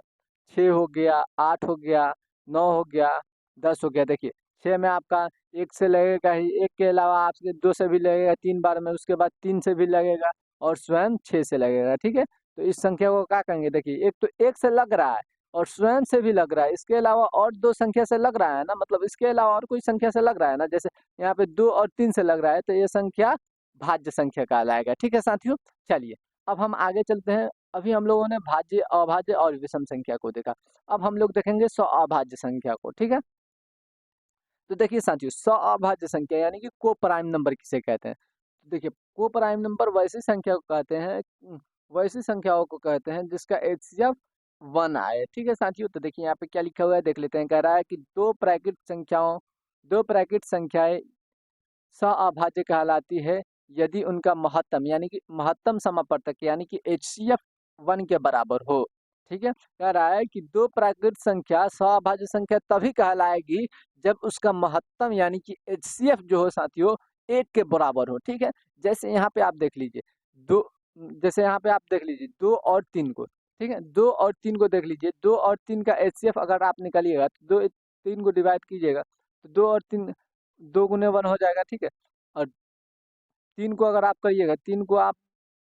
6 हो गया, 8 हो गया, 9 हो गया, 10 हो गया। देखिए, 6 में आपका 1 से लगेगा ही, 1 के अलावा आपसे 2 से भी लगेगा 3 बार में, उसके बाद 3 से भी लगेगा, और स्वयं 6 से लगेगा, ठीक है। तो इस संख्या को क्या कहेंगे, देखिए, एक तो 1 से लग रहा है और स्वयं से भी लग रहा है, इसके अलावा और 2 संख्या से लग रहा है ना, मतलब इसके अलावा और कोई संख्या से लग रहा है ना, जैसे यहाँ पे 2 और 3 से लग रहा है, तो ये संख्या भाज्य संख्या कहलाएगा, ठीक है साथियों। चलिए, अब हम आगे चलते हैं। अभी हम लोगों ने भाज्य, अभाज्य और विषम संख्या को देखा, अब हम लोग देखेंगे अभाज्य संख्या को, ठीक है। तो देखिए साथियों, अभाज्य संख्या यानी कि को प्राइम नंबर किसे कहते हैं। तो देखिए, को प्राइम नंबर वैसी संख्या को कहते हैं, वैसी संख्याओं को कहते हैं जिसका एचसीएफ 1 आए, ठीक है साथियों। तो देखिए यहाँ पे क्या लिखा हुआ है, देख लेते हैं। कह रहा है कि दो प्राकृत संख्याएं अभाज्य कहलाती है यदि उनका महत्तम, यानी कि महत्तम समापवर्तक, यानी कि एचसीएफ 1 के बराबर हो, ठीक है। कह रहा है कि दो प्राकृत संख्या अभाज्य संख्या तभी कहलाएगी जब उसका महत्तम, यानी कि एचसीएफ जो हो साथियों 1 के बराबर हो, ठीक है। जैसे यहाँ पे आप देख लीजिए, दो जैसे यहाँ पे आप देख लीजिए 2 और 3 को, ठीक है, 2 और 3 को देख लीजिए, 2 और 3 का एचसीएफ अगर आप निकालिएगा तो 2 3 को डिवाइड कीजिएगा तो 2 और 3 2 गुने 1 हो जाएगा, ठीक है। और 3 को अगर आप करिएगा, 3 को आप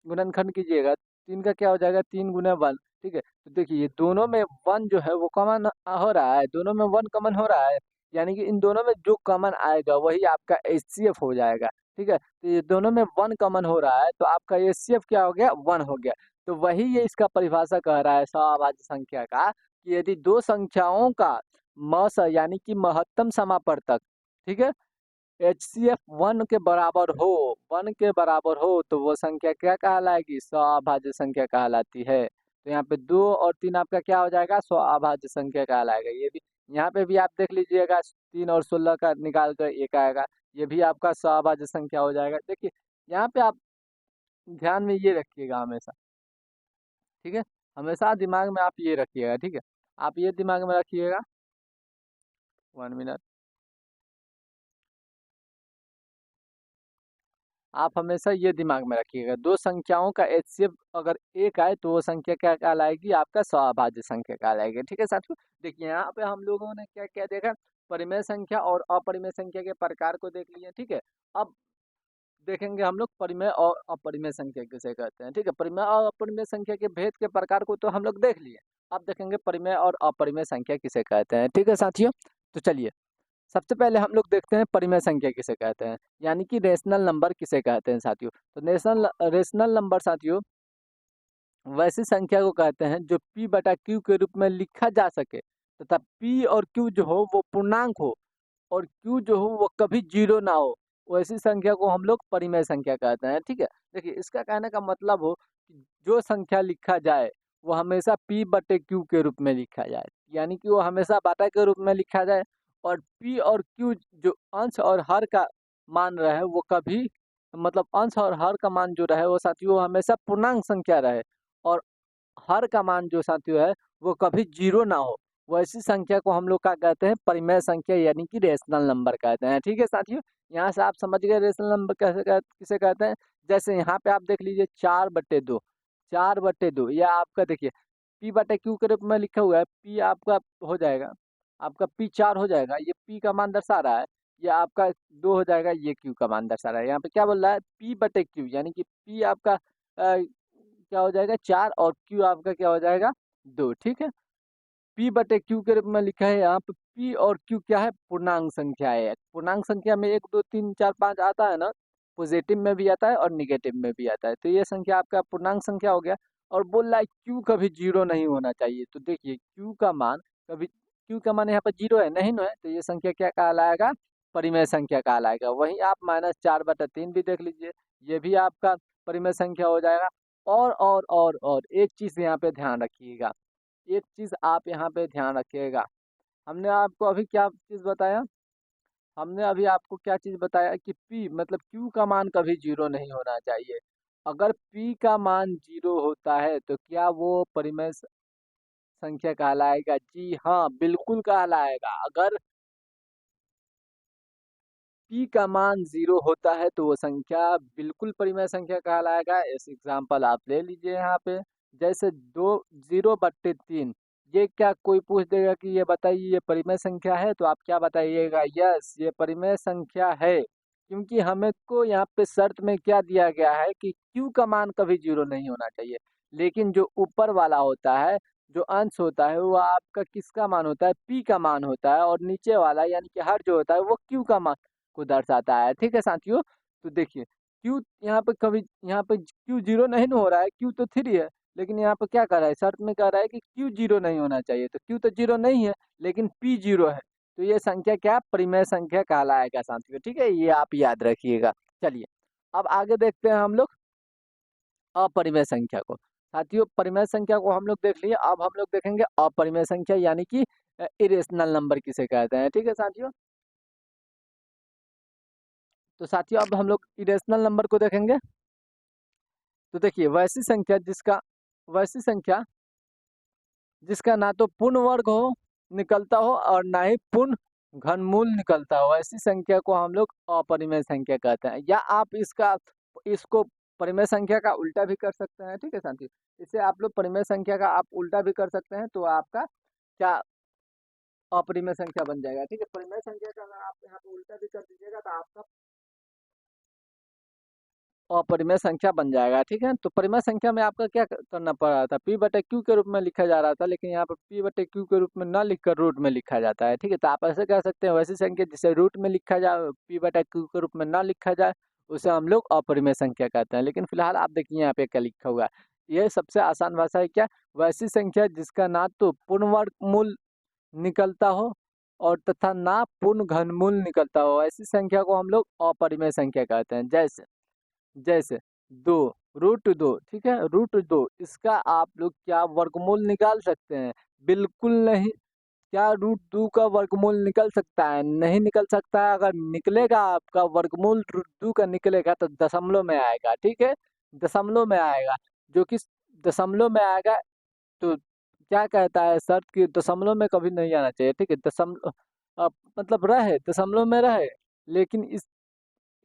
गुणनखंड कीजिएगा, 3 का क्या हो जाएगा, 3 गुना 1, ठीक है। तो देखिए ये दोनों में 1 जो है वो कॉमन हो रहा है, दोनों में 1 कॉमन हो रहा है, यानी कि इन दोनों में जो कॉमन आएगा वही आपका एचसीएफ हो जाएगा, ठीक है। तो ये दोनों में 1 कॉमन हो रहा है तो आपका एचसीएफ क्या हो गया, 1 हो गया। तो वही ये इसका परिभाषा कह रहा है सवाभाज्य संख्या का, कि यदि दो संख्याओं का मस यानी कि महत्तम समापवर्तक, ठीक है, एचसीएफ 1 के बराबर हो, 1 के बराबर हो तो वो संख्या क्या कहलाएगी, सवाभाज्य संख्या कहलाती है। तो यहाँ पे 2 और 3 आपका क्या हो जाएगा, सवाभाज्य संख्या कहलाएगा। ये भी यहाँ पे भी आप देख लीजिएगा, 3 और 16 का निकाल कर एक आएगा, ये भी आपका सवाभाज्य संख्या हो जाएगा। देखिए यहाँ पे आप ध्यान में ये रखिएगा हमेशा, ठीक है, हमेशा दिमाग में आप ये रखिएगा, ठीक है, आप ये दिमाग में रखिएगा। 1 मिनट, आप हमेशा ये दिमाग में रखिएगा, दो संख्याओं का एचसीएफ अगर एक आए तो वो संख्या क्या कहलाएगी, आपका सवाभाज्य संख्या कहलाएगी, ठीक है साथियों। देखिए यहाँ पे हम लोगों ने क्या क्या देखा, परिमेय संख्या और अपरिमेय संख्या के प्रकार को देख लिए, ठीक है। अब देखेंगे हम लोग परिमेय और अपरिमेय संख्या किसे कहते हैं, ठीक है। परिमेय और अपरिमेय संख्या के भेद के प्रकार को तो हम लोग देख लिए, अब देखेंगे परिमेय और अपरिमेय संख्या किसे कहते हैं, ठीक है साथियों। तो चलिए सबसे पहले हम लोग देखते हैं परिमेय संख्या किसे कहते हैं, यानी कि रेशनल नंबर किसे कहते हैं साथियों। तो रेशनल नंबर साथियों वैसी संख्या को कहते हैं जो p बटा q के रूप में लिखा जा सके तथा p और q जो हो वो पूर्णांक हो और q जो हो वो कभी जीरो ना हो, वैसी संख्या को हम लोग परिमेय संख्या कहते हैं, ठीक है। देखिए इसका कहने का मतलब हो कि जो संख्या लिखा जाए वो हमेशा p बटे q के रूप में लिखा जाए, यानी कि वो हमेशा बाटा के रूप में लिखा जाए, और p और q जो अंश और हर का मान रहे वो कभी, मतलब अंश और हर का मान जो रहे वो साथियों वो हमेशा पूर्णांक संख्या रहे, और हर का मान जो साथियों है वो कभी जीरो ना हो, वैसी संख्या को हम लोग क्या कहते हैं, परिमेय संख्या यानी कि रेशनल नंबर कहते हैं, ठीक है साथियों। यहाँ से आप समझ गए रेशनल नंबर किसे कहते हैं। जैसे यहाँ पे आप देख लीजिए 4/2, 4/2 या आपका देखिए p बटे क्यू के रूप में लिखा हुआ है, p आपका हो जाएगा, आपका p 4 हो जाएगा, ये p का मान दर्शा रहा है, या आपका 2 हो जाएगा, ये q का मान दर्शा रहा है। यहाँ पे क्या बोल रहा है, p बटे क्यू, यानी कि p आपका क्या हो जाएगा 4 और q आपका क्या हो जाएगा 2, ठीक है। p बटे q के रूप में लिखा है, यहाँ पे p और q क्या है, पूर्णांक संख्या है। पूर्णांक संख्या में 1 2 3 4 5 आता है ना, पॉजिटिव में भी आता है और निगेटिव में भी आता है, तो ये संख्या आपका पूर्णांक संख्या हो गया। और बोल रहा है q कभी जीरो नहीं होना चाहिए, तो देखिए q का मान कभी, q का मान यहाँ पर जीरो है नहीं ना है, तो ये संख्या क्या कहलाएगा, परिमेय संख्या कहलाएगा। वहीं आप -4/3 भी देख लीजिए, ये भी आपका परिमेय संख्या हो जाएगा। और एक चीज़ यहाँ पे ध्यान रखिएगा, एक चीज़ आप यहाँ पे ध्यान रखिएगा, हमने आपको अभी क्या चीज़ बताया, हमने अभी आपको क्या चीज़ बताया कि p मतलब q का मान कभी जीरो नहीं होना चाहिए। अगर p का मान जीरो होता है तो क्या वो परिमेय संख्या कहलाएगा, जी हाँ बिल्कुल कहलाएगा। अगर p का मान जीरो होता है तो वो संख्या बिल्कुल परिमेय संख्या कहलाएगा। ऐसे एग्जाम्पल आप ले लीजिए यहाँ पे, जैसे 0/3, ये क्या कोई पूछ देगा कि ये बताइए ये परिमेय संख्या है, तो आप क्या बताइएगा, यस ये परिमेय संख्या है, क्योंकि हमें को यहाँ पे शर्त में क्या दिया गया है कि q का मान कभी जीरो नहीं होना चाहिए। लेकिन जो ऊपर वाला होता है, जो अंश होता है वो आपका किसका मान होता है, p का मान होता है, और नीचे वाला यानी कि हर जो होता है वो q का मान को दर्शाता है, ठीक है साथियों। तो देखिए क्यू यहाँ पे कभी, यहाँ पे क्यू जीरो नहीं ना हो रहा है, क्यू तो 3 है, लेकिन यहाँ पे क्या कर रहा है, शर्त में कह रहा है कि क्यू जीरो नहीं होना चाहिए, तो क्यू तो जीरो नहीं है लेकिन पी जीरो है, तो ये संख्या क्या परिमेय संख्या कहलाएगा साथियों, ठीक है, ये आप याद रखिएगा। चलिए अब आगे देखते हैं हम लोग अपरिमेय संख्या को। साथियों परिमेय संख्या को हम लोग देख लिए, अब हम लोग देखेंगे अपरिमेय संख्या यानी कि इरेशनल नंबर किसे कहते हैं, ठीक है साथियों। तो साथियों अब हम लोग इरेशनल नंबर को देखेंगे। तो देखिए वैसी संख्या जिसका ना तो पूर्ण वर्ग हो निकलता हो और ना ही पूर्ण घनमूल निकलता हो, ऐसी संख्या को हम लोग अपरिमेय संख्या कहते हैं। या आप इसको परिमेय संख्या का उल्टा भी कर सकते हैं, ठीक है साथियों। इससे आप लोग परिमेय संख्या का आप उल्टा भी कर सकते हैं, तो आपका क्या अपरिमेय संख्या बन जाएगा, ठीक है। परिमेय संख्या का अगर आप यहाँ पे उल्टा भी कर दीजिएगा तो आपका अपरिमेय संख्या बन जाएगा, ठीक है। तो परिमेय संख्या में आपका क्या करना पड़ रहा था, पी बटे क्यू के रूप में लिखा जा रहा था, लेकिन यहाँ पर पी बटे क्यू के रूप में ना लिखकर रूट में लिखा जाता है, ठीक है। तो आप ऐसे कह सकते हैं, वैसी संख्या जिसे रूट में लिखा जाए, पी बटे क्यू के रूप में ना लिखा जाए, उसे हम लोग अपरिमेय संख्या कहते हैं। लेकिन फिलहाल आप देखिए यहाँ पे क्या लिखा हुआ है, ये सबसे आसान भाषा है। क्या? वैसी संख्या जिसका ना तो पूर्ण वर्गमूल निकलता हो और तथा ना पूर्ण घनमूल निकलता हो, ऐसी संख्या को हम लोग अपरिमेय संख्या कहते हैं। जैसे जैसे 2, √2, ठीक है, √2, इसका आप लोग क्या वर्गमूल निकाल सकते हैं? बिल्कुल नहीं। क्या √2 का वर्गमूल निकल सकता है? नहीं निकल सकता है। अगर निकलेगा आपका वर्गमूल √2 का निकलेगा तो दशमलव में आएगा, ठीक है, दशमलव में आएगा, जो कि दशमलव में आएगा। तो क्या कहता है शर्त कि दशमलव में कभी नहीं आना चाहिए, ठीक है, दशमलव मतलब रहे, दशमलव में रहे, लेकिन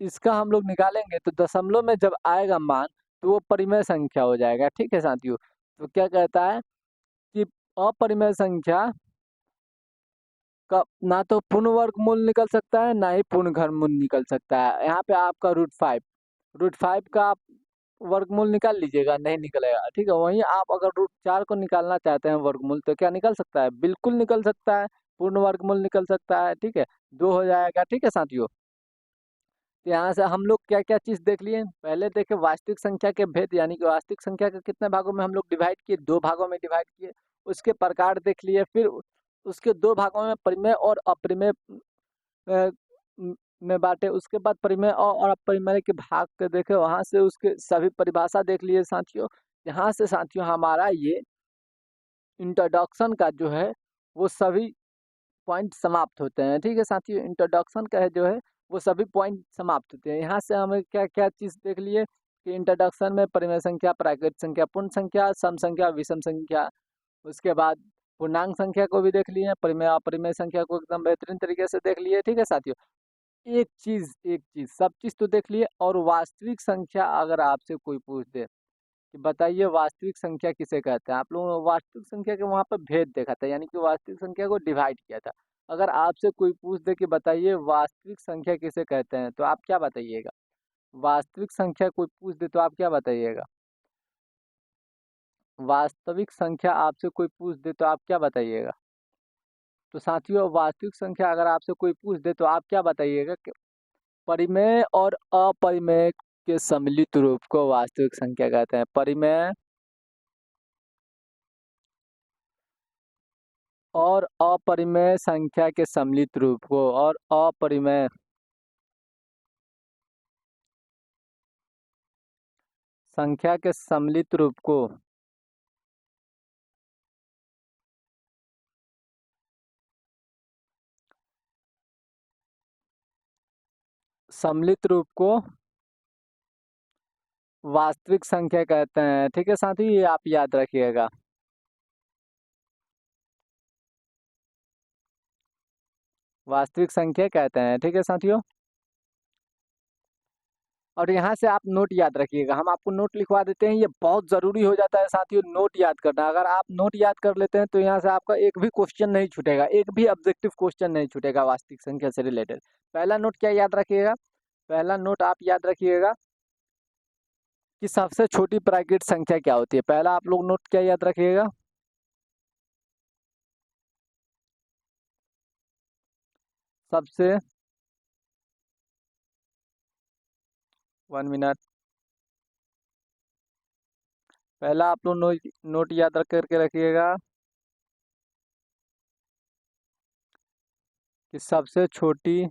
इसका हम लोग निकालेंगे तो दशमलव में जब आएगा मान तो वो परिमेय संख्या हो जाएगा, ठीक है साथियों। तो क्या कहता है कि अपरिमेय संख्या का ना तो पूर्ण वर्गमूल निकल सकता है, ना ही पूर्ण घनमूल निकल सकता है। यहाँ पे आपका √5 का आप वर्गमूल निकाल लीजिएगा, नहीं निकलेगा, ठीक है। वहीं आप अगर √4 को निकालना चाहते हैं वर्गमूल, तो क्या निकल सकता है? बिल्कुल निकल सकता है, पूर्ण वर्गमूल निकल सकता है, ठीक है, 2 हो जाएगा, ठीक है साथियों। तो यहाँ से हम लोग क्या क्या चीज़ देख लिए, पहले देखे वास्तविक संख्या के भेद, यानी कि वास्तविक संख्या के कितने भागों में हम लोग डिवाइड किए, 2 भागों में डिवाइड किए, उसके प्रकार देख लिए। फिर उसके 2 भागों में परिमेय और अपरिमेय अ, में बांटे। उसके बाद परिमेय और अपरिमेय के भाग के देखे, वहां से उसके सभी परिभाषा देख लिए साथियों। यहाँ से साथियों हमारा ये इंट्रोडक्शन का जो है वो सभी पॉइंट समाप्त होते हैं, ठीक है साथियों। इंट्रोडक्शन का है जो है वो सभी पॉइंट समाप्त होते हैं। यहाँ से हमें क्या क्या चीज़ देख लिए कि इंट्रोडक्शन में परिमेय संख्या, प्राकृत संख्या, पूर्ण संख्या, सम संख्या, विषम संख्या, उसके बाद पूर्णांक संख्या को भी देख लिए, परिमेय अपरिमेय संख्या को एकदम बेहतरीन तरीके से देख लिए, ठीक है साथियों। एक चीज सब चीज तो देख लिए। और वास्तविक संख्या अगर आपसे कोई पूछ दे कि बताइए वास्तविक संख्या किसे कहते हैं, आप लोगों ने वास्तविक संख्या के वहां पर भेद देखा था, यानी कि वास्तविक संख्या को डिवाइड किया था। अगर आपसे कोई पूछ दे कि बताइए वास्तविक संख्या किसे कहते हैं, तो आप क्या बताइएगा? वास्तविक संख्या कोई पूछ दे तो आप क्या बताइएगा? वास्तविक संख्या आपसे कोई पूछ दे तो आप क्या बताइएगा? तो साथियों वास्तविक संख्या अगर आपसे कोई पूछ दे तो आप क्या बताइएगा कि परिमेय और अपरिमेय के सम्मिलित रूप को वास्तविक संख्या कहते हैं। परिमेय और अपरिमेय संख्या के सम्मिलित रूप को, और अपरिमेय संख्या के सम्मिलित रूप को सम्मिलित रूप को वास्तविक संख्या कहते हैं, ठीक है साथी, ये आप याद रखिएगा। वास्तविक संख्या कहते हैं, ठीक है साथियों। और यहाँ से आप नोट याद रखिएगा, हम आपको नोट लिखवा देते हैं, ये बहुत ज़रूरी हो जाता है साथियों नोट याद करना। अगर आप नोट याद कर लेते हैं तो यहाँ से आपका एक भी क्वेश्चन नहीं छूटेगा, एक भी ऑब्जेक्टिव क्वेश्चन नहीं छूटेगा वास्तविक संख्या से रिलेटेड। पहला नोट क्या याद रखिएगा? पहला नोट आप याद रखिएगा कि सबसे छोटी प्राकृत संख्या क्या होती है। पहला आप लोग नोट क्या याद रखिएगा? सबसे 1 मिनट। पहला आप लोग नोट याद रख करके रखिएगा कि सबसे छोटी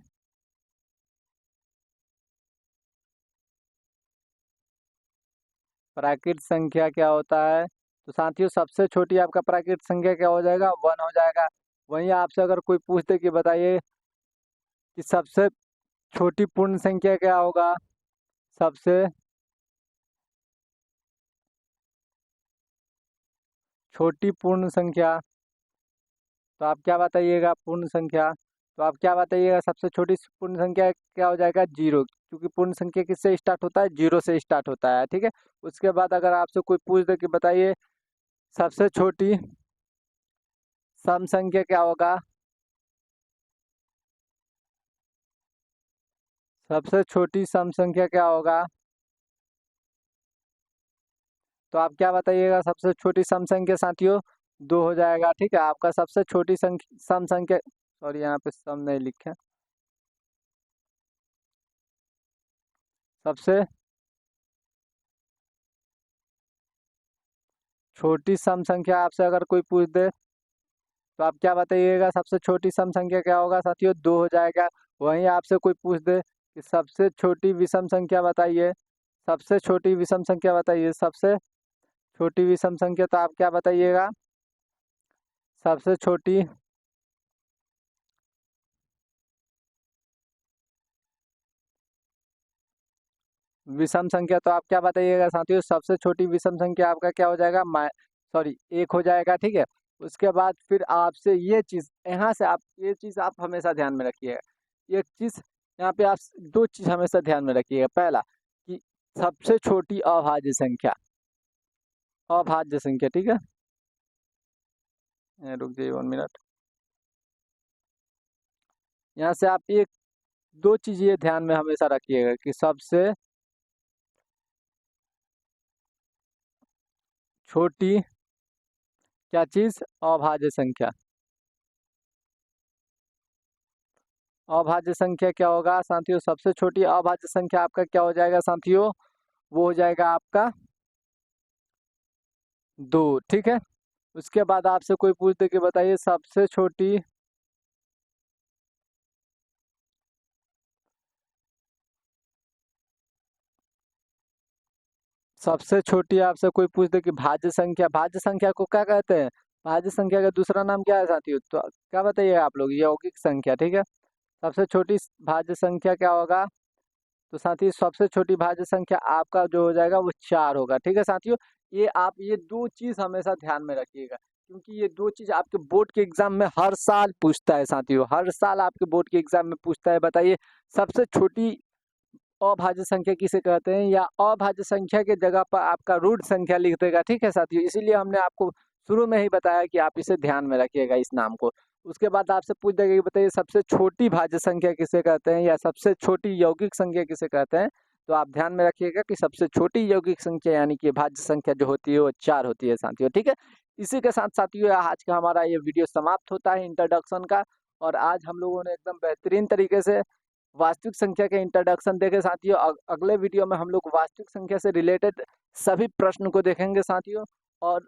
प्राकृत संख्या क्या होता है। तो साथियों सबसे छोटी आपका प्राकृत संख्या क्या हो जाएगा? 1 हो जाएगा। वहीं आपसे अगर कोई पूछ दे कि बताइए कि सबसे छोटी पूर्ण संख्या क्या होगा, सबसे छोटी पूर्ण संख्या, तो आप क्या बताइएगा? पूर्ण संख्या। तो आप क्या बताइएगा, सबसे छोटी पूर्ण संख्या क्या हो जाएगा, जीरो, क्योंकि पूर्ण संख्या किससे स्टार्ट होता है, जीरो से स्टार्ट होता है, ठीक है। उसके बाद अगर आपसे कोई पूछ दे कि बताइए सबसे छोटी सम संख्या क्या होगा, सबसे छोटी सम संख्या क्या होगा, तो आप क्या बताइएगा, सबसे छोटी सम संख्या साथियों दो हो जाएगा, ठीक है। आपका सबसे छोटी संख्या सम संख्या, सॉरी यहाँ पे सम नहीं लिखे, सबसे छोटी सम संख्या आपसे अगर कोई पूछ दे तो आप क्या बताइएगा, सबसे छोटी सम संख्या क्या होगा साथियों, दो हो जाएगा। वहीं आपसे कोई पूछ दे कि सबसे छोटी विषम संख्या बताइए, सबसे छोटी विषम संख्या बताइए, सबसे छोटी विषम संख्या, तो आप क्या बताइएगा, सबसे छोटी विषम संख्या, तो आप क्या बताइएगा साथियों, सबसे छोटी विषम संख्या आपका क्या हो जाएगा, सॉरी एक हो जाएगा, ठीक है। उसके बाद फिर आपसे ये चीज़, यहाँ से आप ये चीज़ आप हमेशा ध्यान में रखिएगा, ये चीज़ यहाँ पे आप दो चीज़ हमेशा ध्यान में रखिएगा। पहला कि सबसे छोटी अभाज्य संख्या, अभाज्य संख्या, ठीक है। रुक जाइए 1 मिनट, यहाँ से आप एक दो चीज़ ये ध्यान में हमेशा रखिएगा कि सबसे छोटी क्या चीज़, अभाज्य संख्या, अभाज्य संख्या क्या होगा साथियों, सबसे छोटी अभाज्य संख्या आपका क्या हो जाएगा साथियों, वो हो जाएगा आपका दो, ठीक है। उसके बाद आपसे कोई पूछते कि बताइए सबसे छोटी सबसे छोटी आपसे कोई पूछते कि भाज्य संख्या, भाज्य संख्या को क्या कहते हैं, भाज्य संख्या का दूसरा नाम क्या है साथियों, तो क्या बताइए आप लोग, यौगिक संख्या, ठीक है। सबसे छोटी भाज्य संख्या क्या होगा, तो साथियों सबसे छोटी भाज्य संख्या आपका जो हो जाएगा वो चार होगा, ठीक है साथियों। ये आप ये दो चीज हमेशा ध्यान में रखिएगा, क्योंकि ये दो चीज आपके बोर्ड के एग्जाम में हर साल पूछता है साथियों, हर साल आपके बोर्ड के एग्जाम में पूछता है, बताइए सबसे छोटी अभाज्य संख्या किसे कहते हैं, या अभाज्य संख्या के जगह पर आपका रूट संख्या लिख देगा, ठीक है साथियों। इसीलिए हमने आपको शुरू में ही बताया कि आप इसे ध्यान में रखिएगा इस नाम को। उसके बाद आपसे पूछ देगा कि बताइए सबसे छोटी भाज्य संख्या किसे कहते हैं, या सबसे छोटी यौगिक संख्या किसे कहते हैं, तो आप ध्यान में रखिएगा कि सबसे छोटी यौगिक संख्या यानी कि भाज्य संख्या जो होती है वो चार होती है साथियों, ठीक है। इसी के साथ साथियों आज का हमारा ये वीडियो समाप्त होता है इंट्रोडक्शन का, और आज हम लोगों ने एकदम बेहतरीन तरीके से वास्तविक संख्या के इंट्रोडक्शन देखे साथियों। अगले वीडियो में हम लोग वास्तविक संख्या से रिलेटेड सभी प्रश्न को देखेंगे साथियों, और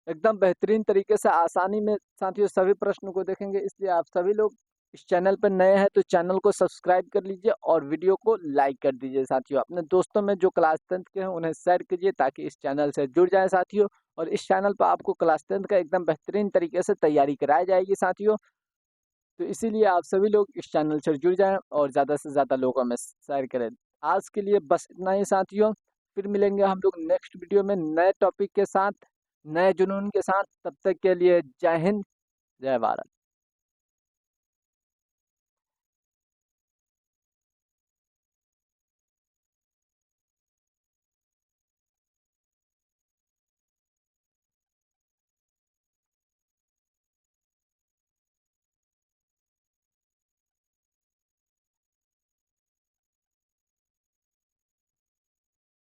एकदम बेहतरीन तरीके से आसानी में साथियों सभी प्रश्न को देखेंगे। इसलिए आप सभी लोग इस चैनल पर नए हैं तो चैनल को सब्सक्राइब कर लीजिए और वीडियो को लाइक कर दीजिए साथियों। अपने दोस्तों में जो क्लास 10th के हैं उन्हें शेयर कीजिए ताकि इस चैनल से जुड़ जाए साथियों, और इस चैनल पर आपको क्लास 10th का एकदम बेहतरीन तरीके से तैयारी कराई जाएगी साथियों। तो इसीलिए आप सभी लोग इस चैनल से जुड़ जाएं और ज़्यादा से ज़्यादा लोगों में शेयर करें। आज के लिए बस इतना ही साथियों, फिर मिलेंगे हम लोग नेक्स्ट वीडियो में नए टॉपिक के साथ, नए जुनून के साथ। तब तक के लिए जय हिंद, जय भारत।